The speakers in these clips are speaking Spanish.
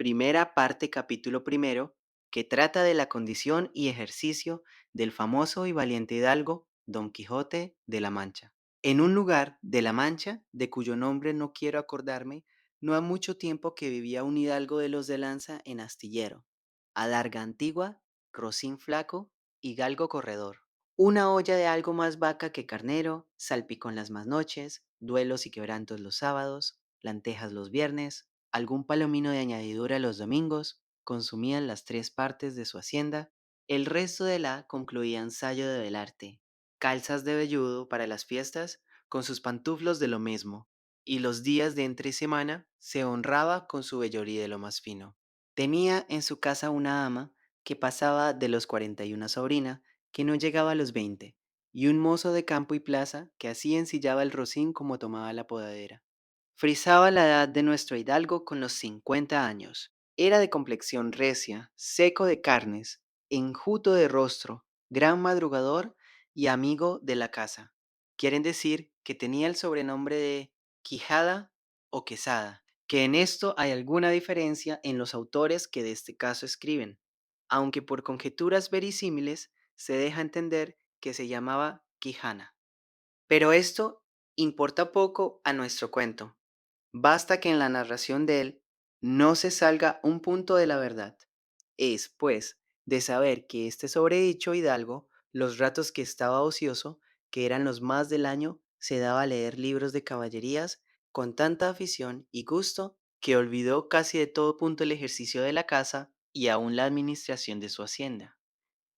primera parte, capítulo primero, que trata de la condición y ejercicio del famoso y valiente hidalgo Don Quijote de la Mancha. En un lugar de la Mancha, de cuyo nombre no quiero acordarme, no ha mucho tiempo que vivía un hidalgo de los de lanza en astillero, adarga antigua, rocín flaco y galgo corredor. Una olla de algo más vaca que carnero, salpicón las más noches, duelos y quebrantos los sábados, lentejas los viernes, algún palomino de añadidura los domingos, consumían las tres partes de su hacienda, el resto de la concluía ensayo de velarte, calzas de velludo para las fiestas, con sus pantuflos de lo mismo, y los días de entre semana se honraba con su vellorí de lo más fino. Tenía en su casa una ama que pasaba de los 41 sobrina, que no llegaba a los 20, y un mozo de campo y plaza que así ensillaba el rocín como tomaba la podadera. Frisaba la edad de nuestro hidalgo con los 50 años. Era de complexión recia, seco de carnes, enjuto de rostro, gran madrugador y amigo de la casa. Quieren decir que tenía el sobrenombre de Quijada o Quesada, que en esto hay alguna diferencia en los autores que de este caso escriben, aunque por conjeturas verisímiles se deja entender que se llamaba Quijana. Pero esto importa poco a nuestro cuento. Basta que en la narración de él no se salga un punto de la verdad. Es, pues, de saber que este sobredicho hidalgo, los ratos que estaba ocioso, que eran los más del año, se daba a leer libros de caballerías con tanta afición y gusto que olvidó casi de todo punto el ejercicio de la casa y aún la administración de su hacienda.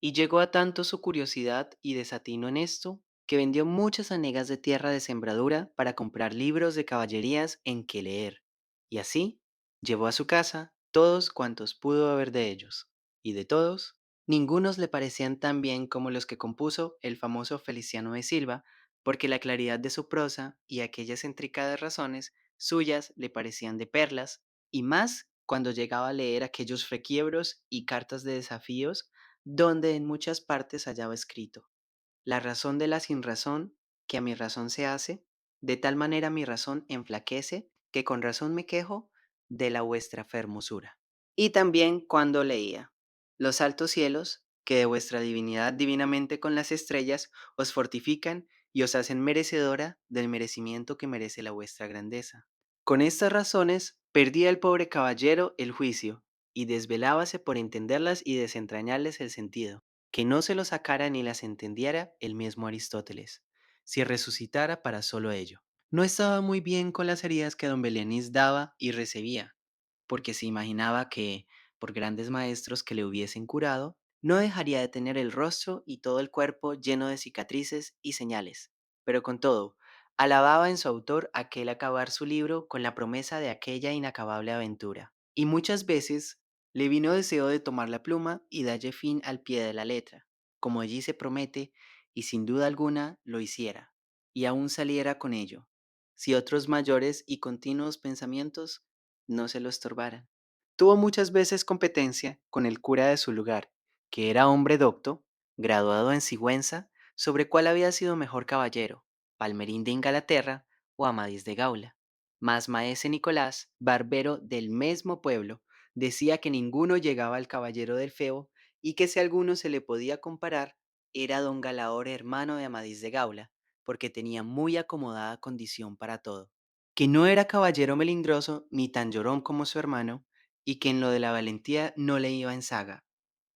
Y llegó a tanto su curiosidad y desatino en esto, que vendió muchas hanegas de tierra de sembradura para comprar libros de caballerías en que leer, y así llevó a su casa todos cuantos pudo haber de ellos, y de todos, ningunos le parecían tan bien como los que compuso el famoso Feliciano de Silva, porque la claridad de su prosa y aquellas intricadas razones suyas le parecían de perlas, y más cuando llegaba a leer aquellos requiebros y cartas de desafíos donde en muchas partes hallaba escrito: la razón de la sinrazón, que a mi razón se hace, de tal manera mi razón enflaquece, que con razón me quejo de la vuestra fermosura. Y también cuando leía: los altos cielos, que de vuestra divinidad divinamente con las estrellas os fortifican y os hacen merecedora del merecimiento que merece la vuestra grandeza. Con estas razones perdía el pobre caballero el juicio, y desvelábase por entenderlas y desentrañarles el sentido, que no se lo sacara ni las entendiera el mismo Aristóteles, si resucitara para solo ello. No estaba muy bien con las heridas que don Belianís daba y recibía, porque se imaginaba que, por grandes maestros que le hubiesen curado, no dejaría de tener el rostro y todo el cuerpo lleno de cicatrices y señales. Pero con todo, alababa en su autor aquel acabar su libro con la promesa de aquella inacabable aventura. Y muchas veces le vino deseo de tomar la pluma y dalle fin al pie de la letra, como allí se promete, y sin duda alguna lo hiciera, y aún saliera con ello, si otros mayores y continuos pensamientos no se lo estorbaran. Tuvo muchas veces competencia con el cura de su lugar, que era hombre docto, graduado en Sigüenza, sobre cuál había sido mejor caballero, Palmerín de Ingalaterra o Amadís de Gaula. Mas maese Nicolás, barbero del mismo pueblo, decía que ninguno llegaba al caballero del feo y que si alguno se le podía comparar, era don Galaor hermano de Amadís de Gaula, porque tenía muy acomodada condición para todo, que no era caballero melindroso ni tan llorón como su hermano, y que en lo de la valentía no le iba en saga.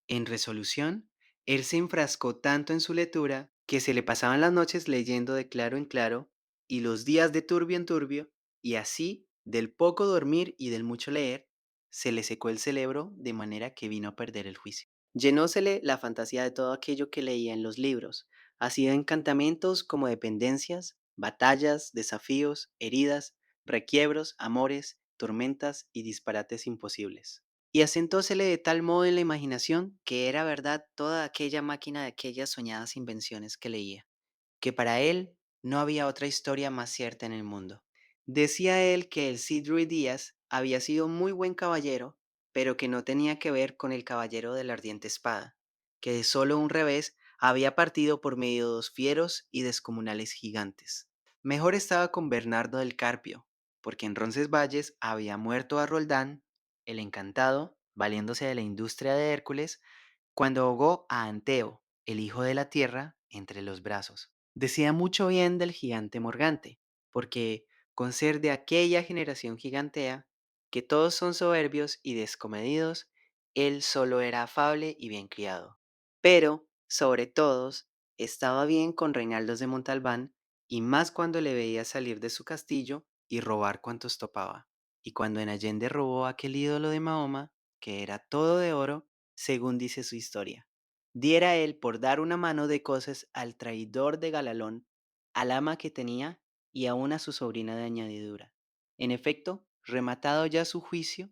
En resolución, él se enfrascó tanto en su lectura que se le pasaban las noches leyendo de claro en claro y los días de turbio en turbio, y así, del poco dormir y del mucho leer, se le secó el cerebro de manera que vino a perder el juicio. Llenósele la fantasía de todo aquello que leía en los libros, así de encantamientos como dependencias, batallas, desafíos, heridas, requiebros, amores, tormentas y disparates imposibles. Y asentósele de tal modo en la imaginación que era verdad toda aquella máquina de aquellas soñadas invenciones que leía, que para él no había otra historia más cierta en el mundo. Decía él que el Cid Ruy Díaz había sido muy buen caballero, pero que no tenía que ver con el caballero de la ardiente espada, que de solo un revés había partido por medio de dos fieros y descomunales gigantes. Mejor estaba con Bernardo del Carpio, porque en Roncesvalles había muerto a Roldán, el encantado, valiéndose de la industria de Hércules, cuando ahogó a Anteo, el hijo de la tierra, entre los brazos. Decía mucho bien del gigante Morgante, porque con ser de aquella generación gigantea, que todos son soberbios y descomedidos, él solo era afable y bien criado. Pero, sobre todos, estaba bien con Reinaldos de Montalbán, y más cuando le veía salir de su castillo y robar cuantos topaba. Y cuando en Allende robó aquel ídolo de Mahoma, que era todo de oro, según dice su historia. Diera él por dar una mano de cosas al traidor de Galalón, al ama que tenía y aun a su sobrina de añadidura. En efecto, rematado ya su juicio,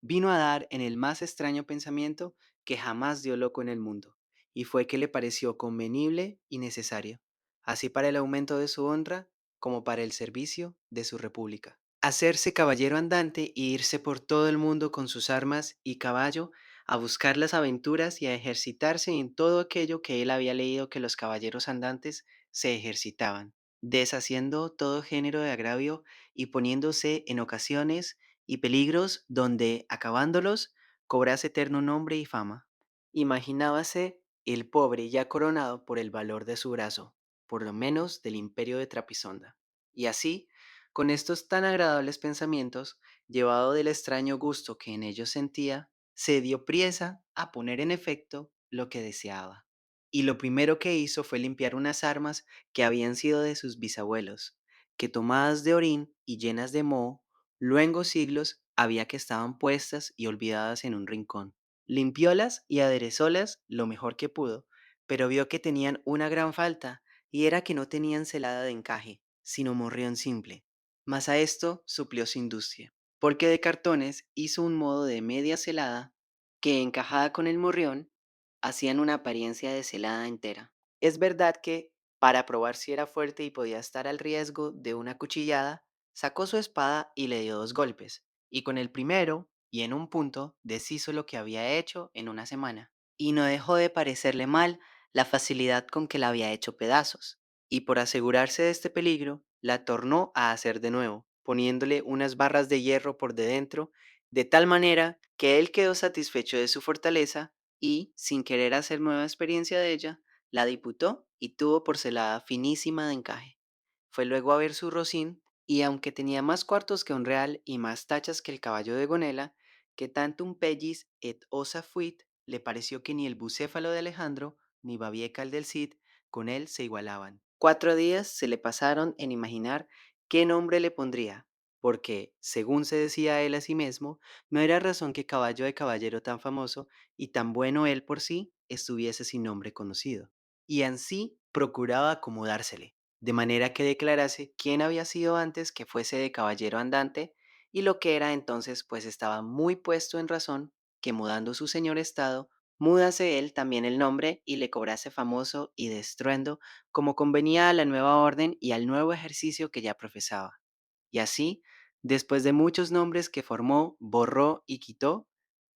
vino a dar en el más extraño pensamiento que jamás dio loco en el mundo, y fue que le pareció convenible y necesario, así para el aumento de su honra como para el servicio de su república. Hacerse caballero andante y irse por todo el mundo con sus armas y caballo a buscar las aventuras y a ejercitarse en todo aquello que él había leído que los caballeros andantes se ejercitaban, deshaciendo todo género de agravio y poniéndose en ocasiones y peligros donde, acabándolos, cobrase eterno nombre y fama. Imaginábase el pobre ya coronado por el valor de su brazo, por lo menos del imperio de Trapisonda. Y así, con estos tan agradables pensamientos, llevado del extraño gusto que en ellos sentía, se dio priesa a poner en efecto lo que deseaba. Y lo primero que hizo fue limpiar unas armas que habían sido de sus bisabuelos, que tomadas de orín y llenas de moho, luengos siglos había que estaban puestas y olvidadas en un rincón. Limpiólas y aderezólas lo mejor que pudo, pero vio que tenían una gran falta, y era que no tenían celada de encaje, sino morrión simple. Mas a esto suplió su industria, porque de cartones hizo un modo de media celada que, encajada con el morrión, hacían una apariencia de celada entera. Es verdad que, para probar si era fuerte y podía estar al riesgo de una cuchillada, sacó su espada y le dio 2 golpes, y con el primero, y en un punto, deshizo lo que había hecho en una semana. Y no dejó de parecerle mal la facilidad con que la había hecho pedazos, y por asegurarse de este peligro, la tornó a hacer de nuevo, poniéndole unas barras de hierro por de dentro, de tal manera que él quedó satisfecho de su fortaleza y, sin querer hacer nueva experiencia de ella, la diputó y tuvo porcelada finísima de encaje. Fue luego a ver su rocín, y aunque tenía más cuartos que un real y más tachas que el caballo de Gonela, que tantum pellis et osa fuit, le pareció que ni el bucéfalo de Alejandro ni Babieca el del Cid con él se igualaban. 4 días se le pasaron en imaginar qué nombre le pondría, porque, según se decía él a sí mismo, no era razón que caballo de caballero tan famoso y tan bueno él por sí estuviese sin nombre conocido. Y ansí procuraba acomodársele, de manera que declarase quién había sido antes que fuese de caballero andante, y lo que era entonces, pues estaba muy puesto en razón que, mudando su señor estado, mudase él también el nombre y le cobrase famoso y de estruendo, como convenía a la nueva orden y al nuevo ejercicio que ya profesaba. Y así, después de muchos nombres que formó, borró y quitó,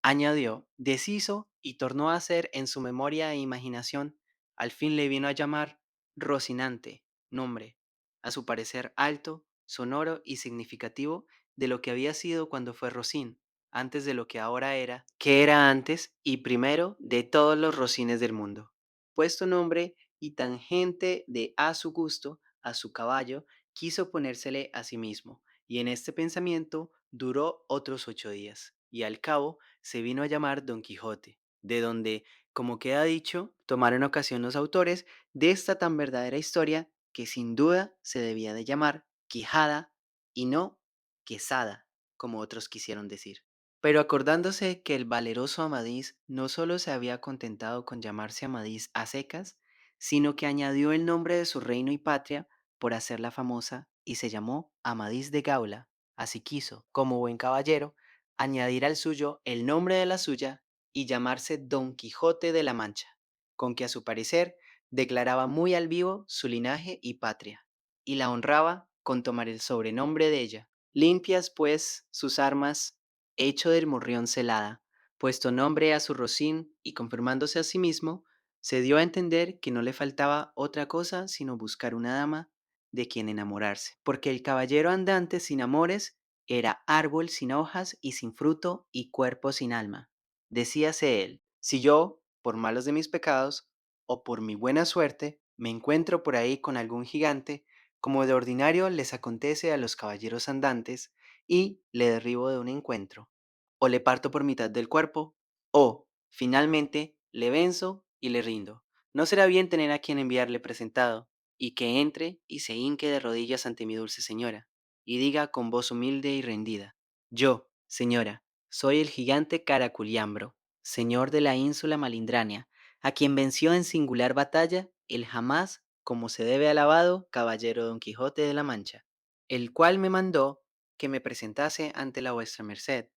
añadió, deshizo y tornó a hacer en su memoria e imaginación, al fin le vino a llamar Rocinante, nombre, a su parecer alto, sonoro y significativo de lo que había sido cuando fue Rocín, antes de lo que ahora era, que era antes y primero de todos los Rocines del mundo. Puesto nombre y tangente de a su gusto, a su caballo, quiso ponérsele a sí mismo, y en este pensamiento duró otros 8 días, y al cabo se vino a llamar Don Quijote, de donde, como queda dicho, tomaron ocasión los autores de esta tan verdadera historia que sin duda se debía de llamar Quijada y no Quesada, como otros quisieron decir. Pero acordándose que el valeroso Amadís no solo se había contentado con llamarse Amadís a secas, sino que añadió el nombre de su reino y patria por hacerla famosa y se llamó Amadís de Gaula, así quiso, como buen caballero, añadir al suyo el nombre de la suya y llamarse Don Quijote de la Mancha, con que a su parecer declaraba muy al vivo su linaje y patria, y la honraba con tomar el sobrenombre de ella. Limpias, pues, sus armas, hecho del morrión celada, puesto nombre a su rocín y confirmándose a sí mismo, se dio a entender que no le faltaba otra cosa sino buscar una dama de quien enamorarse, porque el caballero andante sin amores era árbol sin hojas y sin fruto y cuerpo sin alma. Decíase él, si yo, por malos de mis pecados, o por mi buena suerte, me encuentro por ahí con algún gigante, como de ordinario les acontece a los caballeros andantes, y le derribo de un encuentro, o le parto por mitad del cuerpo, o, finalmente, le venzo y le rindo. No será bien tener a quien enviarle presentado, y que entre y se hinque de rodillas ante mi dulce señora y diga con voz humilde y rendida, yo, señora, soy el gigante Caraculiambro, señor de la ínsula Malindrania, a quien venció en singular batalla el jamás, como se debe alabado, caballero Don Quijote de la Mancha, el cual me mandó que me presentase ante la vuestra merced,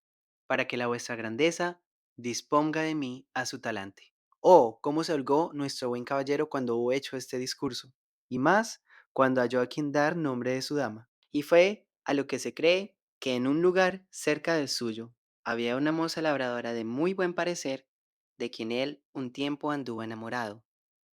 para que la vuestra grandeza disponga de mí a su talante. Oh, cómo se holgó nuestro buen caballero cuando hubo hecho este discurso, y más cuando halló a quien dar nombre de su dama. Y fue a lo que se cree que en un lugar cerca del suyo había una moza labradora de muy buen parecer, de quien él un tiempo anduvo enamorado,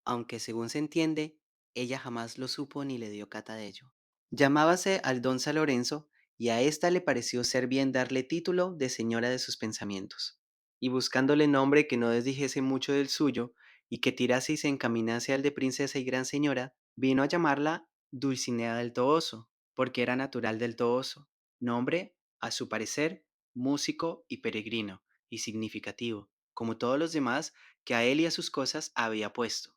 aunque según se entiende, ella jamás lo supo ni le dio cata de ello. Llamábase Aldonza Lorenzo, y a ésta le pareció ser bien darle título de señora de sus pensamientos, y buscándole nombre que no desdijese mucho del suyo, y que tirase y se encaminase al de princesa y gran señora, vino a llamarla Dulcinea del Toboso, porque era natural del Toboso, nombre, a su parecer, músico y peregrino, y significativo, como todos los demás que a él y a sus cosas había puesto.